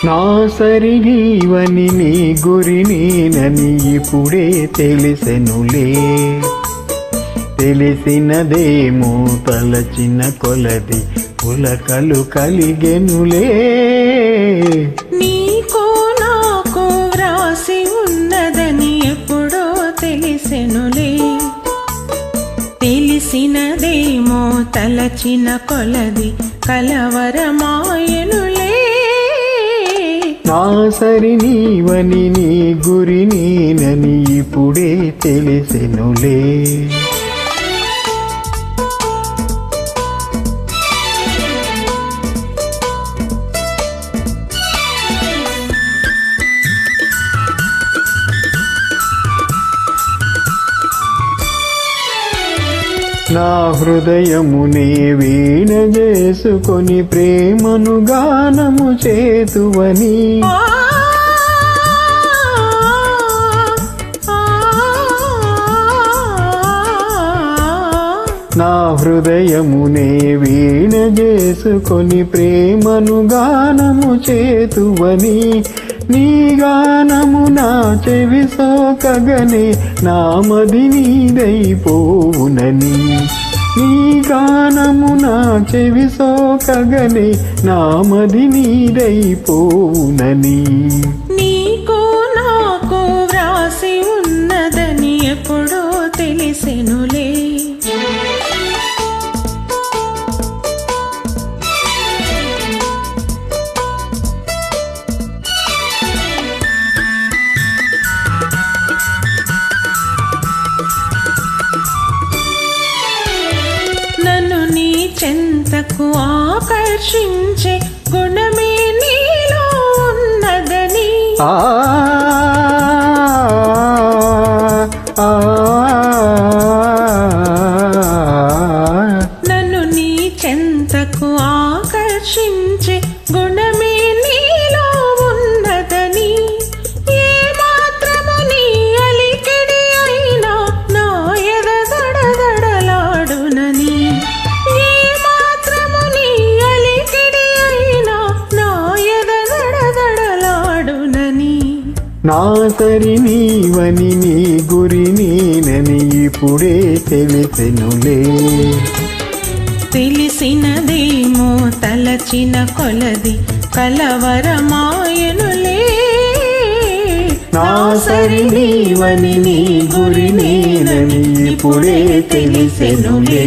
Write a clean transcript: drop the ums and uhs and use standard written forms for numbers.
నా సరి నీవని నీ గురి నేనని ఇప్పుడే తెలిసెనులే. తెలిసినదేమో తలచిన కొలది పులకలు కలిగెనులే. నీకు నాకు వ్రాసి ఉన్నదని ఎప్పుడో తెలిసెనులే. తెలిసినదేమో తలచిన కొలది కలవరమాయనులే. నా సరి నీవని నీ గురి నేనని ఇప్పుడే తెలిసెనులే. నా హృదయమునే వీణ చేసుకొని ప్రేమను గానము చేతువని. నా హృదయమునే వీణ చేసుకొని ప్రేమను గానము చేతువని. నీ గానము నా చెవి సోకగనే నామది నీదైపోవునని. నీ గానము నా చెవి సోకగనే నామది నీదైపోవునని. నీకు నాకు వ్రాసి ఉన్నదని ఎప్పుడో తెలిసెనులే. నన్ను నీ చెంతకు ఆకర్షించే గుణమే నీలో ఉన్నదని. నన్ను నీ చెంతకు ఆకర్షించే గుణమే నీలో ఉన్నదని. ఏ మాత్రము నీ అలికిడి అయినా నా ఎద దడదడలాడునని. ఏ మాత్రము నీ అలికిడి అయినా నా ఎద దడదడలాడునని. నా సరి నీవని నీ గురి నేనని ఇప్పుడే తెలిసెనులే. తెలిసినదేమో తలచిన కొలది కలవరమాయనులే. నా సరి నీవని నీ గురి నేనని ఇప్పుడే తెలిసెనులే.